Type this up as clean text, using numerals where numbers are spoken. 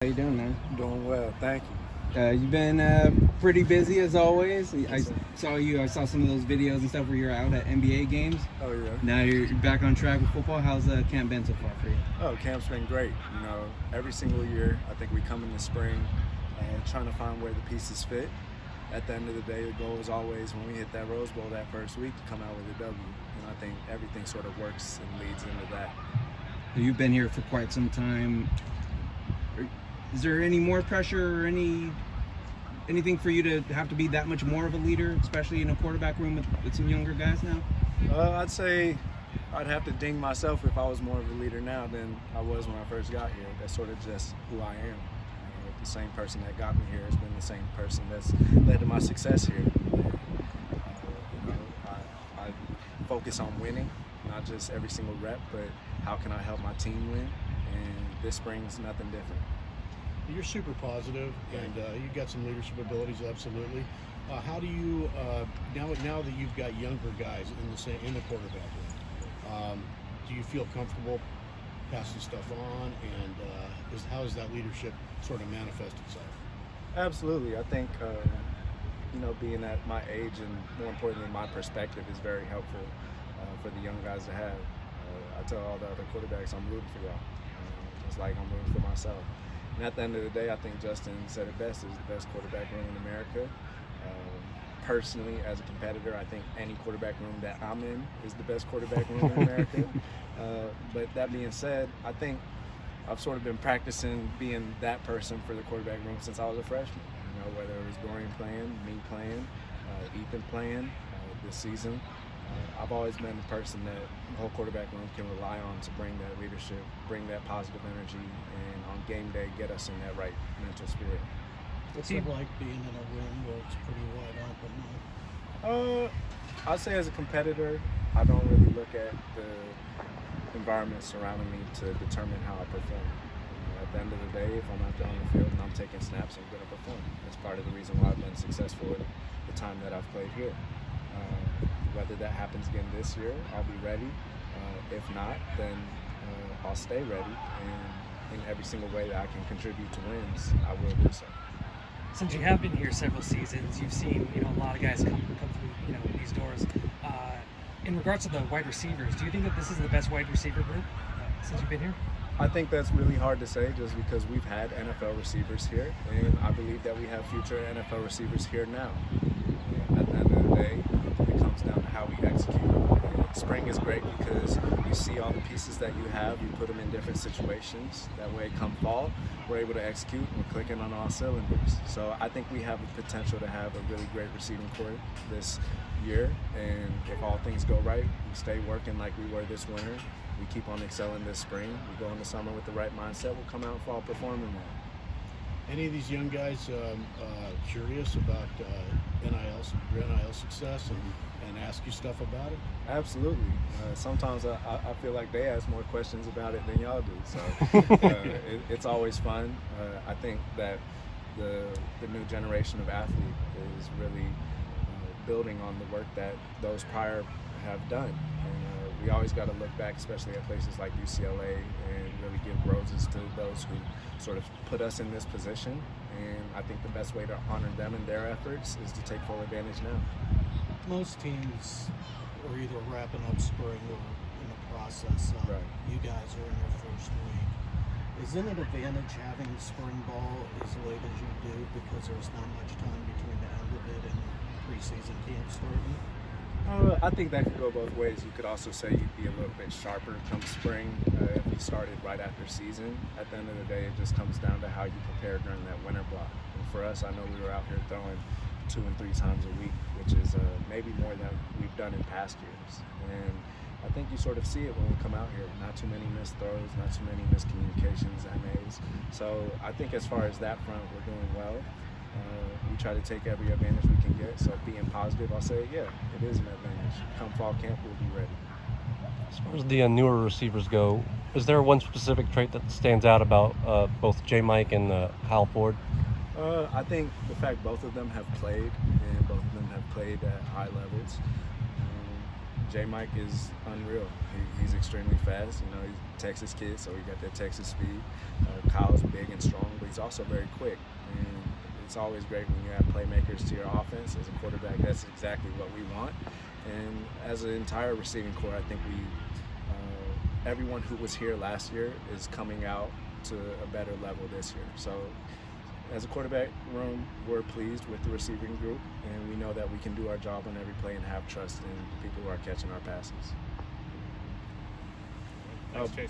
How you doing, man? Doing well, thank you. You've been pretty busy as always. Yes, I saw some of those videos and stuff where you're out at NBA games. Oh yeah. Now you're back on track with football. How's camp been so far for you? Oh, camp's been great. You know, every single year, I think we come in the spring trying to find where the pieces fit. At the end of the day, the goal is always when we hit that Rose Bowl that first week to come out with a W. And I think everything sort of works and leads into that. You've been here for quite some time. Is there any more pressure or anything for you to have to be that much more of a leader, especially in a quarterback room with some younger guys now? I'd say I'd have to ding myself if I was more of a leader now than I was when I first got here. That's sort of just who I am. The same person that got me here has been the same person that's led to my success here. I focus on winning, not just every single rep, but how can I help my team win? And this spring's nothing different. You're super positive, and you've got some leadership abilities, absolutely. How do you now that you've got younger guys in the quarterback room? Do you feel comfortable passing stuff on, and how does that leadership sort of manifest itself? Absolutely, I think being at my age and more importantly my perspective is very helpful for the young guys to have. I tell all the other quarterbacks I'm rooting for y'all, just like I'm rooting for myself. And at the end of the day, I think Justin said it best, is the best quarterback room in America. Personally, as a competitor, I think any quarterback room that I'm in is the best quarterback room in America. But that being said, I think I've sort of been practicing being that person for the quarterback room since I was a freshman. You know, whether it was Dorian playing, me playing, Ethan playing this season. I've always been the person that the whole quarterback room can rely on to bring that leadership, bring that positive energy, and on game day get us in that right mental spirit. What's it like being in a room where it's pretty wide open? I'd say as a competitor, I don't really look at the environment surrounding me to determine how I perform. At the end of the day, if I'm out there on the field and I'm taking snaps, I'm going to perform. That's part of the reason why I've been successful at the time that I've played here. Whether that happens again this year, I'll be ready. If not, then I'll stay ready. And in every single way that I can contribute to wins, I will do so. Since you have been here several seasons, you've seen a lot of guys come through these doors. In regards to the wide receivers, do you think that this is the best wide receiver group since you've been here? I think that's really hard to say just because we've had NFL receivers here, and I believe that we have future NFL receivers here now. At the end of the day, it comes down to how we execute. Spring is great because you see all the pieces that you have, you put them in different situations. That way, come fall, we're able to execute, we're clicking on all cylinders. So I think we have the potential to have a really great receiving corps this year, and if all things go right, we stay working like we were this winter, we keep on excelling this spring, we go in the summer with the right mindset, we'll come out and fall performing well. Any of these young guys curious about your NIL success and ask you stuff about it? Absolutely. Sometimes I feel like they ask more questions about it than y'all do. So it's always fun. I think that the new generation of athlete is really building on the work that those prior have done. And we always got to look back, especially at places like UCLA, and really give roses to those who sort of put us in this position. And I think the best way to honor them and their efforts is to take full advantage now. Most teams are either wrapping up spring or in the process. Right. You guys are in your first week. Isn't it an advantage having spring ball as late as you do because there's not much time between the end of it and preseason camp starting? I think that could go both ways. You could also say you'd be a little bit sharper come spring if you started right after season. At the end of the day, it just comes down to how you prepare during that winter block. And for us, I know we were out here throwing 2 and 3 times a week, which is maybe more than we've done in past years. And I think you sort of see it when we come out here. Not too many missed throws, not too many miscommunications, MAs. So I think as far as that front, we're doing well. We try to take every advantage we can get. So being positive, I'll say, yeah, it is an advantage. Come fall camp, we'll be ready. As far as the newer receivers go, is there one specific trait that stands out about both J. Mike and Kyle Ford? I think the fact both of them have played, and both of them have played at high levels. J. Mike is unreal. He's extremely fast. You know, he's a Texas kid, so he got that Texas speed. Kyle's big and strong, but he's also very quick. And it's always great when you have playmakers to your offense. As a quarterback, that's exactly what we want. And as an entire receiving corps, I think everyone who was here last year is coming out to a better level this year. So as a quarterback room, we're pleased with the receiving group, and we know that we can do our job on every play and have trust in people who are catching our passes. Thanks, Chase.